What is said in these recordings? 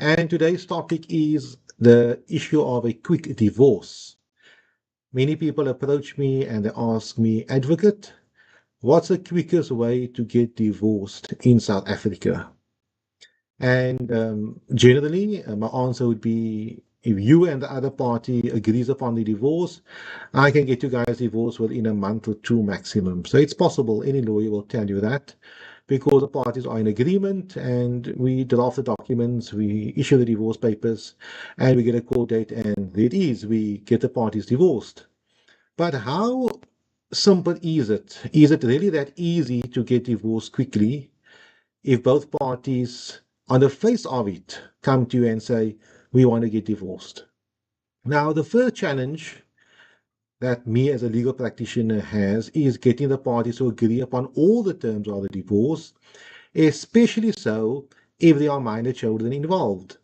And today's topic is the issue of a quick divorce. Many people approach me and they ask me, Advocate, what's the quickest way to get divorced in South Africa? And generally, my answer would be, if you and the other party agrees upon the divorce, I can get you guys divorced within a month or two maximum. So it's possible. Any lawyer will tell you that, because the parties are in agreement and we draft the documents, we issue the divorce papers, and we get a court date, and there it is. We get the parties divorced. But how simple is it? Is it really that easy to get divorced quickly if both parties, on the face of it, come to you and say, we want to get divorced? Now, the first challenge that me as a legal practitioner has is getting the parties to agree upon all the terms of the divorce, especially so if there are minor children involved.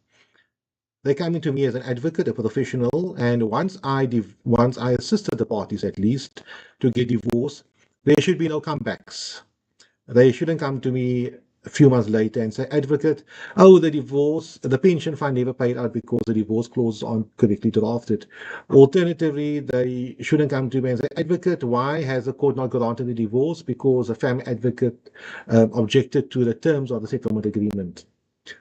They come into me as an advocate, a professional, and once I assisted the parties at least to get divorced, there should be no comebacks. They shouldn't come to me a few months later and say, Advocate, oh, the pension fund never paid out because the divorce clauses aren't correctly drafted. Alternatively, they shouldn't come to me and say, Advocate, why has the court not granted the divorce? Because a family advocate objected to the terms of the settlement agreement.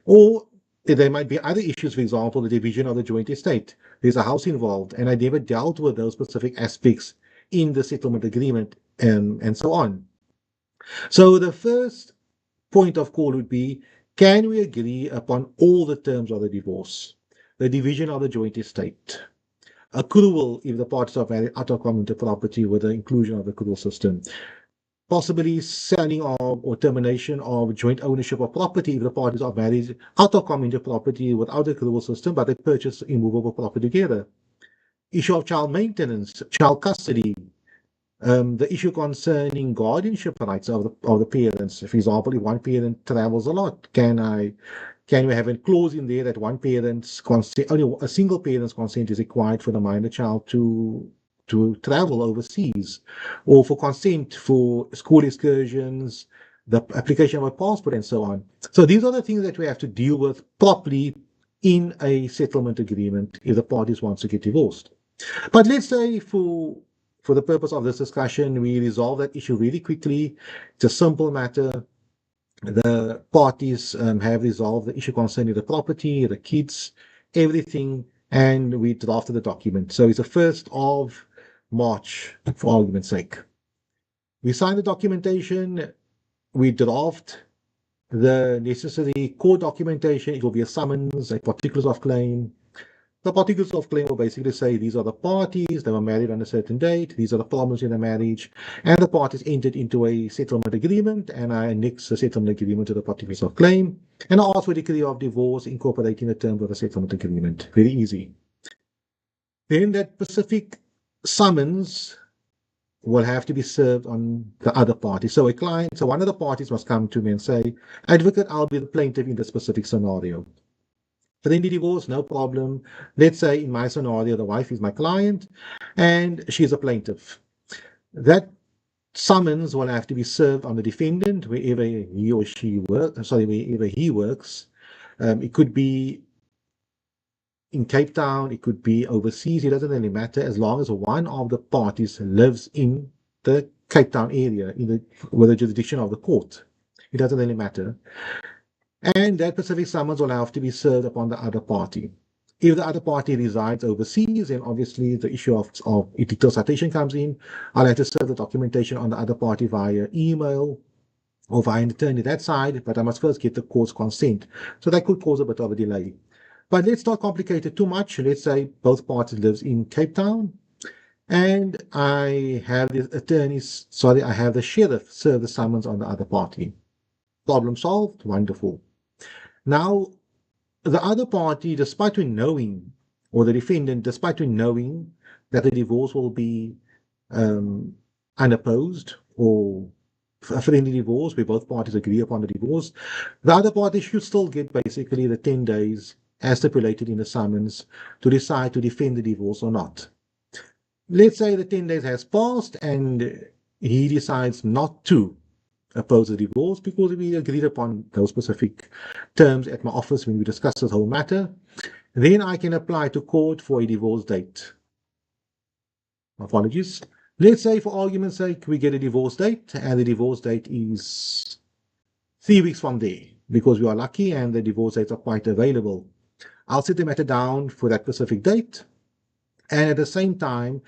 Or there might be other issues, for example, the division of the joint estate. There's a house involved, and I never dealt with those specific aspects in the settlement agreement, and so on. So the first point of call would be, can we agree upon all the terms of the divorce? The division of the joint estate, accrual if the parties are married out of common property with the inclusion of the accrual system, possibly selling of or termination of joint ownership of property if the parties are married out of common property without the accrual system, but they purchase immovable property together. Issue of child maintenance, child custody, the issue concerning guardianship rights of the parents. For example, if one parent travels a lot, can we have a clause in there that one parent's consent, only a single parent's consent is required for the minor child to travel overseas, or for consent for school excursions, the application of a passport, and so on. So these are the things that we have to deal with properly in a settlement agreement if the parties want to get divorced. But let's say for the purpose of this discussion, we resolve that issue really quickly. It's a simple matter. The parties have resolved the issue concerning the property, the kids, everything, and we drafted the document. So it's the 1st of March, for argument's sake. We sign the documentation, we draft the necessary court documentation. It will be a summons, a particulars of claim. The particulars of claim will basically say these are the parties, they were married on a certain date, these are the problems in the marriage, and the parties entered into a settlement agreement, and I annex the settlement agreement to the particulars of claim, and I ask for a decree of divorce incorporating the terms of the settlement agreement. Very easy. Then that specific summons will have to be served on the other party. So one of the parties must come to me and say, Advocate, I'll be the plaintiff in the specific scenario. Friendly divorce, no problem. Let's say in my scenario, the wife is my client and she's a plaintiff. That summons will have to be served on the defendant wherever he or she works. Wherever he works. It could be in Cape Town, it could be overseas. It doesn't really matter as long as one of the parties lives in the Cape Town area, with the jurisdiction of the court. It doesn't really matter. And that specific summons will have to be served upon the other party. If the other party resides overseas, then obviously the issue of detailed citation comes in. I'll have to serve the documentation on the other party via email or via an attorney that side, but I must first get the court's consent. So that could cause a bit of a delay. But let's not complicate it too much. Let's say both parties live in Cape Town, and I have the sheriff serve the summons on the other party. Problem solved. Wonderful. Now, the other party, despite knowing, or the defendant, despite knowing that the divorce will be unopposed or a friendly divorce, where both parties agree upon the divorce, the other party should still get basically the 10 days as stipulated in the summons to decide to defend the divorce or not. Let's say the 10 days has passed and he decides not to oppose the divorce because we agreed upon those specific terms at my office when we discussed this whole matter. Then I can apply to court for a divorce date. Apologies. Let's say, for argument's sake, we get a divorce date, and the divorce date is 3 weeks from there, because we are lucky and the divorce dates are quite available. I'll set the matter down for that specific date. And at the same time,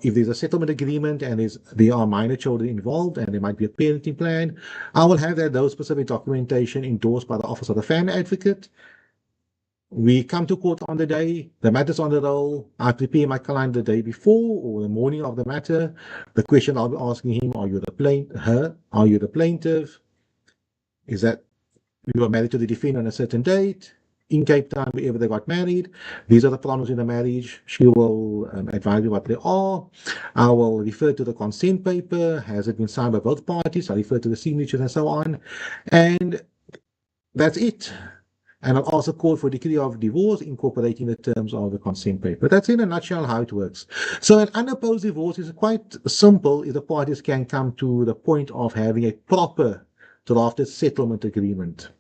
if there's a settlement agreement and there are minor children involved and there might be a parenting plan, I will have those specific documentation endorsed by the Office of the Family Advocate. We come to court on the day, the matter's on the roll. I prepare my client the day before or the morning of the matter. The question I'll be asking him, are you the plaintiff? Is that you were married to the defendant on a certain date? In Cape Town, wherever they got married. These are the problems in the marriage. She will advise me what they are. I will refer to the consent paper. Has it been signed by both parties? I refer to the signatures and so on. And that's it. And I'll also call for a decree of divorce incorporating the terms of the consent paper. That's in a nutshell how it works. So an unopposed divorce is quite simple if the parties can come to the point of having a proper drafted settlement agreement.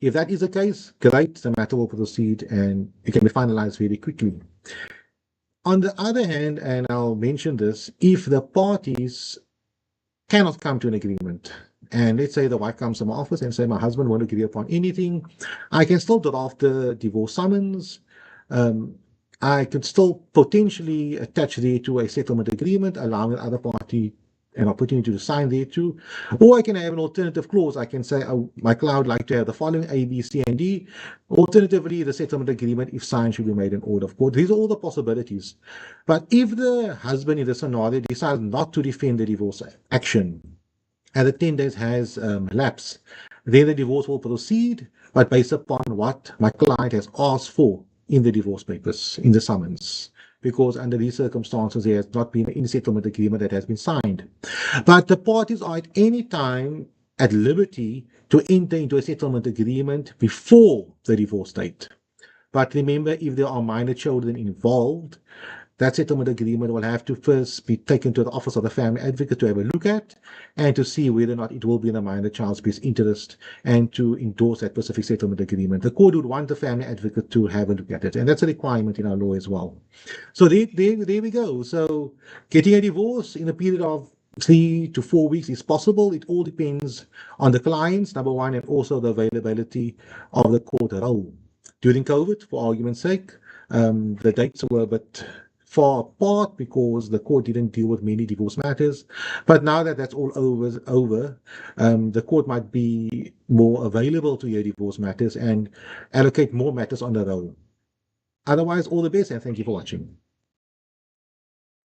If that is the case, great, the matter will proceed and it can be finalized very quickly. On the other hand, and I'll mention this, if the parties cannot come to an agreement, and let's say the wife comes to my office and say, my husband won't agree upon anything, I can still draft the divorce summons. I could still potentially attach there to a settlement agreement, allowing the other party an opportunity to sign there too. Or I can have an alternative clause. I can say, oh, my client would like to have the following A, B, C, and D. Alternatively, the settlement agreement, if signed, should be made in order of court. These are all the possibilities. But if the husband in the scenario decides not to defend the divorce action, and the 10 days has lapsed, then the divorce will proceed, but based upon what my client has asked for in the divorce papers, in the summons. Because under these circumstances, there has not been any settlement agreement that has been signed. But the parties are at any time at liberty to enter into a settlement agreement before the divorce date. But remember, if there are minor children involved, that settlement agreement will have to first be taken to the Office of the Family Advocate to have a look at and to see whether or not it will be in the minor child's best interest and to endorse that specific settlement agreement. The court would want the Family Advocate to have a look at it, and that's a requirement in our law as well. So there we go. So getting a divorce in a period of 3 to 4 weeks is possible. It all depends on the clients, number one, and also the availability of the court role. During COVID, for argument's sake, the dates were a bit far apart because the court didn't deal with many divorce matters. But now that that's all over, the court might be more available to hear divorce matters and allocate more matters on the roll. Otherwise, all the best and thank you for watching.